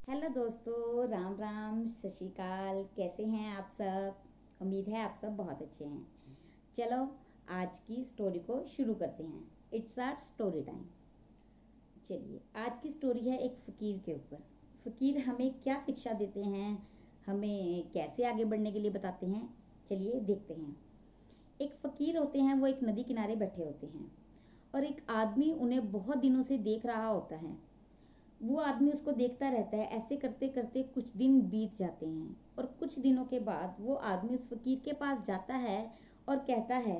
Hello दोस्तों, राम राम, सत श्री अकाल। कैसे हैं आप सब? उम्मीद है आप सब बहुत अच्छे हैं। चलो, आज की स्टोरी को शुरू करते हैं। It's our story time. चलिए, आज की स्टोरी है एक फ़कीर के ऊपर। फ़कीर हमें क्या शिक्षा देते हैं, हमें कैसे आगे बढ़ने के लिए बताते हैं, चलिए देखते हैं। एक फ़कीर होते हैं, वो एक नदी किनारे बैठे होते हैं और एक आदमी उन्हें बहुत दिनों से देख रहा होता है। वो आदमी उसको देखता रहता है। ऐसे करते करते कुछ दिन बीत जाते हैं और कुछ दिनों के बाद वो आदमी उस फकीर के पास जाता है और कहता है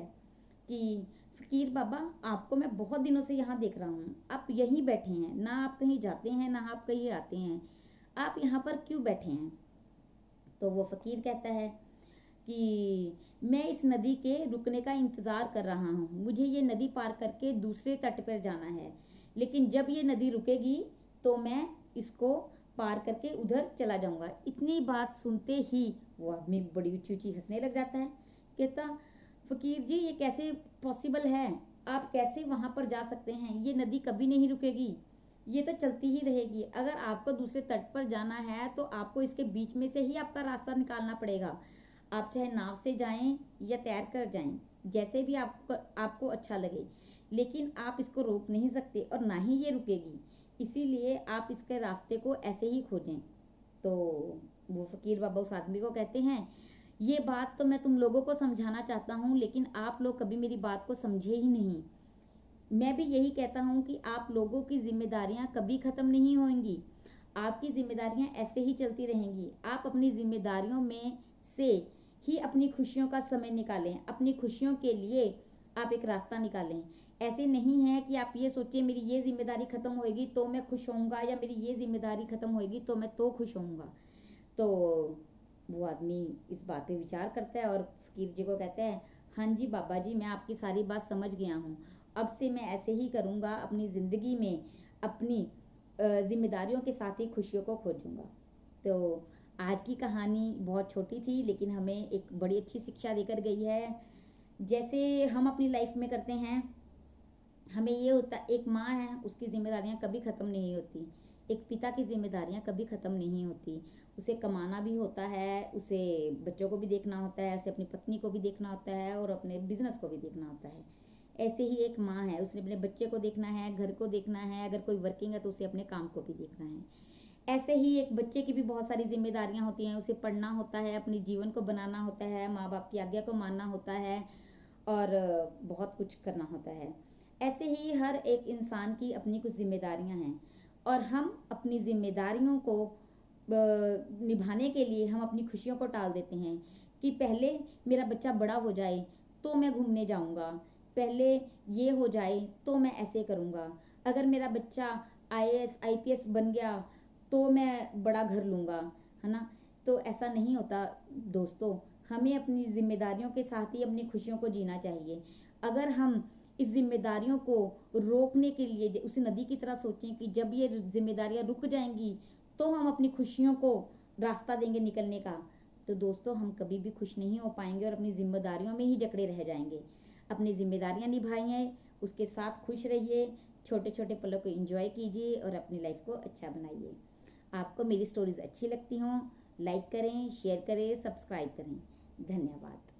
कि फकीर बाबा, आपको मैं बहुत दिनों से यहाँ देख रहा हूँ। आप यहीं बैठे हैं, ना आप कहीं जाते हैं ना आप कहीं आते हैं। आप यहाँ पर क्यों बैठे हैं? तो वो फकीर कहता है कि मैं इस नदी के रुकने का इंतज़ार कर रहा हूँ। मुझे ये नदी पार करके दूसरे तट पर जाना है, लेकिन जब ये नदी रुकेगी तो मैं इसको पार करके उधर चला जाऊंगा। इतनी बात सुनते ही वो आदमी बड़ी ऊंची ऊंची हंसने लग जाता है। कहता, फकीर जी, ये कैसे पॉसिबल है? आप कैसे वहां पर जा सकते हैं? ये नदी कभी नहीं रुकेगी, ये तो चलती ही रहेगी। अगर आपको दूसरे तट पर जाना है तो आपको इसके बीच में से ही आपका रास्ता निकालना पड़ेगा। आप चाहे नाव से जाएं या तैर कर जाएं, जैसे भी आपको आपको अच्छा लगे, लेकिन आप इसको रोक नहीं सकते और ना ही ये रुकेगी। इसीलिए आप इसके रास्ते को ऐसे ही खोजें। तो वो फकीर बाबा उस आदमी को कहते हैं, ये बात तो मैं तुम लोगों को समझाना चाहता हूँ, लेकिन आप लोग कभी मेरी बात को समझे ही नहीं। मैं भी यही कहता हूँ कि आप लोगों की जिम्मेदारियां कभी खत्म नहीं होंगी। आपकी जिम्मेदारियां ऐसे ही चलती रहेंगी। आप अपनी जिम्मेदारियों में से ही अपनी खुशियों का समय निकालें। अपनी खुशियों के लिए आप एक रास्ता निकालें। ऐसे नहीं है कि आप ये सोचिए मेरी ये जिम्मेदारी खत्म होएगी तो मैं खुश होऊंगा, या मेरी ये जिम्मेदारी खत्म होएगी तो मैं तो खुश होऊंगा। तो वो आदमी इस बात पे विचार करता है और फकीर जी को कहता है, हाँ जी बाबा जी, मैं आपकी सारी बात समझ गया हूँ। अब से मैं ऐसे ही करूँगा। अपनी ज़िंदगी में अपनी जिम्मेदारियों के साथ ही खुशियों को खोजूंगा। तो आज की कहानी बहुत छोटी थी, लेकिन हमें एक बड़ी अच्छी शिक्षा देकर गई है। जैसे हम अपनी लाइफ में करते हैं, हमें ये होता, एक माँ है, उसकी जिम्मेदारियां कभी ख़त्म नहीं होती। एक पिता की जिम्मेदारियां कभी ख़त्म नहीं होती। उसे कमाना भी होता है, उसे बच्चों को भी देखना होता है, उसे अपनी पत्नी को भी देखना होता है और अपने बिजनेस को भी देखना होता है। ऐसे ही एक माँ है, उसने अपने बच्चे को देखना है, घर को देखना है, अगर कोई वर्किंग है तो उसे अपने काम को भी देखना है। ऐसे ही एक बच्चे की भी बहुत सारी जिम्मेदारियां होती हैं। उसे पढ़ना होता है, अपने जीवन को बनाना होता है, माँ बाप की आज्ञा को मानना होता है और बहुत कुछ करना होता है। ऐसे ही हर एक इंसान की अपनी कुछ जिम्मेदारियां हैं और हम अपनी जिम्मेदारियों को निभाने के लिए हम अपनी खुशियों को टाल देते हैं कि पहले मेरा बच्चा बड़ा हो जाए तो मैं घूमने जाऊंगा, पहले ये हो जाए तो मैं ऐसे करूंगा, अगर मेरा बच्चा आईएएस आईपीएस बन गया तो मैं बड़ा घर लूंगा, है ना। तो ऐसा नहीं होता दोस्तों। हमें अपनी जिम्मेदारियों के साथ ही अपनी खुशियों को जीना चाहिए। अगर हम इस जिम्मेदारियों को रोकने के लिए उस नदी की तरह सोचें कि जब ये जिम्मेदारियां रुक जाएंगी तो हम अपनी खुशियों को रास्ता देंगे निकलने का, तो दोस्तों हम कभी भी खुश नहीं हो पाएंगे और अपनी जिम्मेदारियों में ही जकड़े रह जाएंगे। अपनी जिम्मेदारियां निभाइए, उसके साथ खुश रहिए, छोटे छोटे पलों को एंजॉय कीजिए और अपनी लाइफ को अच्छा बनाइए। आपको मेरी स्टोरीज अच्छी लगती हों, लाइक करें, शेयर करें, सब्सक्राइब करें। धन्यवाद।